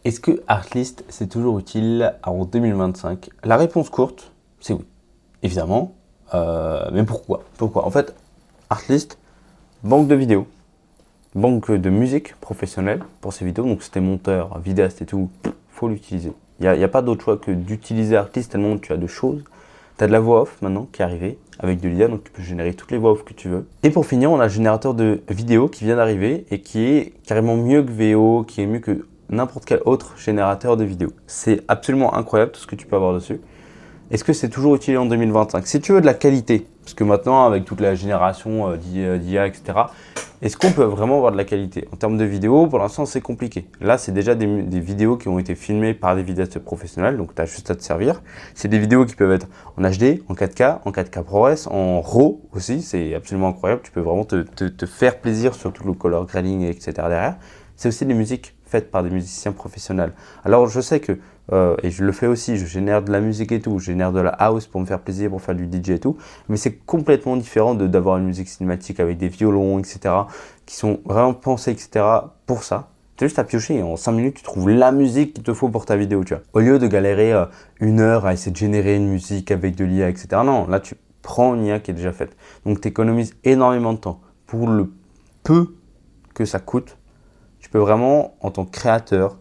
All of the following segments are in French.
Est-ce que Artlist c'est toujours utile en 2025? La réponse courte, c'est oui, évidemment. Mais pourquoi? En fait, Artlist, banque de vidéos, banque de musique professionnelle pour ces vidéos. Donc, si t'es monteur, vidéaste et tout, faut l'utiliser. Il n'y a pas d'autre choix que d'utiliser Artlist tellement tu as de choses. Tu as de la voix off maintenant qui est arrivée avec de l'IA, donc tu peux générer toutes les voix off que tu veux. Et pour finir, on a le générateur de vidéos qui vient d'arriver et qui est carrément mieux que VO, qui est mieux que n'importe quel autre générateur de vidéos. C'est absolument incroyable tout ce que tu peux avoir dessus. Est-ce que c'est toujours utile en 2025? Si tu veux de la qualité, parce que maintenant avec toute la génération d'IA, etc., est-ce qu'on peut vraiment avoir de la qualité? En termes de vidéos, pour l'instant c'est compliqué. Là c'est déjà des vidéos qui ont été filmées par des vidéastes professionnels, donc tu as juste à te servir. C'est des vidéos qui peuvent être en HD, en 4K, en 4K ProRes, en RAW aussi, c'est absolument incroyable. Tu peux vraiment te faire plaisir sur tout le color grading, etc. derrière. C'est aussi des musiques faites par des musiciens professionnels. Alors je sais que, et je le fais aussi, je génère de la musique et tout, je génère de la house pour me faire plaisir, pour faire du DJ et tout, mais c'est complètement différent d'avoir une musique cinématique avec des violons, etc., qui sont vraiment pensés, etc., pour ça. Tu as juste à piocher et en 5 minutes, tu trouves la musique qu'il te faut pour ta vidéo, tu vois. Au lieu de galérer 1 heure à essayer de générer une musique avec de l'IA, etc., non, là tu prends une IA qui est déjà faite. Donc tu économises énormément de temps. Pour le peu que ça coûte, tu peux vraiment, en tant que créateur,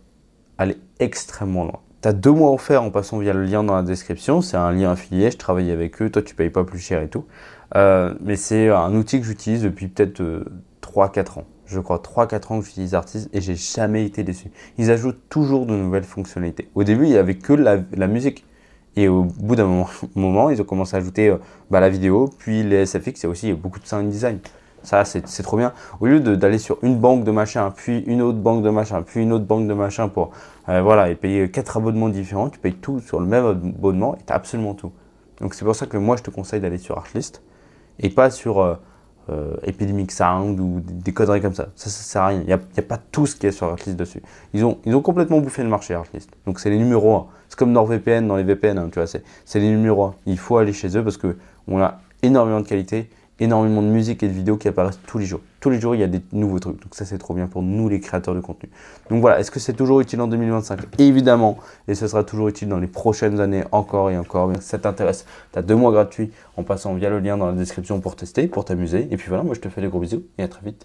aller extrêmement loin. Tu as 2 mois offerts en passant via le lien dans la description. C'est un lien affilié, je travaille avec eux. Toi, tu ne payes pas plus cher et tout. Mais c'est un outil que j'utilise depuis peut-être 3-4 ans. Je crois 3-4 ans que j'utilise Artlist et j'ai jamais été déçu. Ils ajoutent toujours de nouvelles fonctionnalités. Au début, il n'y avait que la musique. Et au bout d'un moment, ils ont commencé à ajouter la vidéo, puis les SFX, il y a aussi beaucoup de sound design. Ça, c'est trop bien. Au lieu d'aller sur une banque de machin, puis une autre banque de machin, puis une autre banque de machin pour voilà, et payer 4 abonnements différents, tu payes tout sur le même abonnement et tu as absolument tout. Donc c'est pour ça que moi je te conseille d'aller sur Artlist et pas sur Epidemic Sound ou des conneries comme ça. Ça sert à rien. Il n'y a pas tout ce qu'il y a sur Artlist dessus. Ils ont complètement bouffé le marché Artlist. Donc c'est les numéros 1. C'est comme NordVPN dans les VPN, hein, tu vois, c'est les numéros 1. Il faut aller chez eux parce qu'on a énormément de qualité, énormément de musique et de vidéos qui apparaissent tous les jours. Tous les jours, il y a des nouveaux trucs. Donc ça, c'est trop bien pour nous, les créateurs de contenu. Donc voilà, est-ce que c'est toujours utile en 2025? Évidemment, et ce sera toujours utile dans les prochaines années, encore et encore. Si ça t'intéresse, tu as 2 mois gratuits en passant via le lien dans la description pour tester, pour t'amuser. Et puis voilà, moi je te fais des gros bisous et à très vite.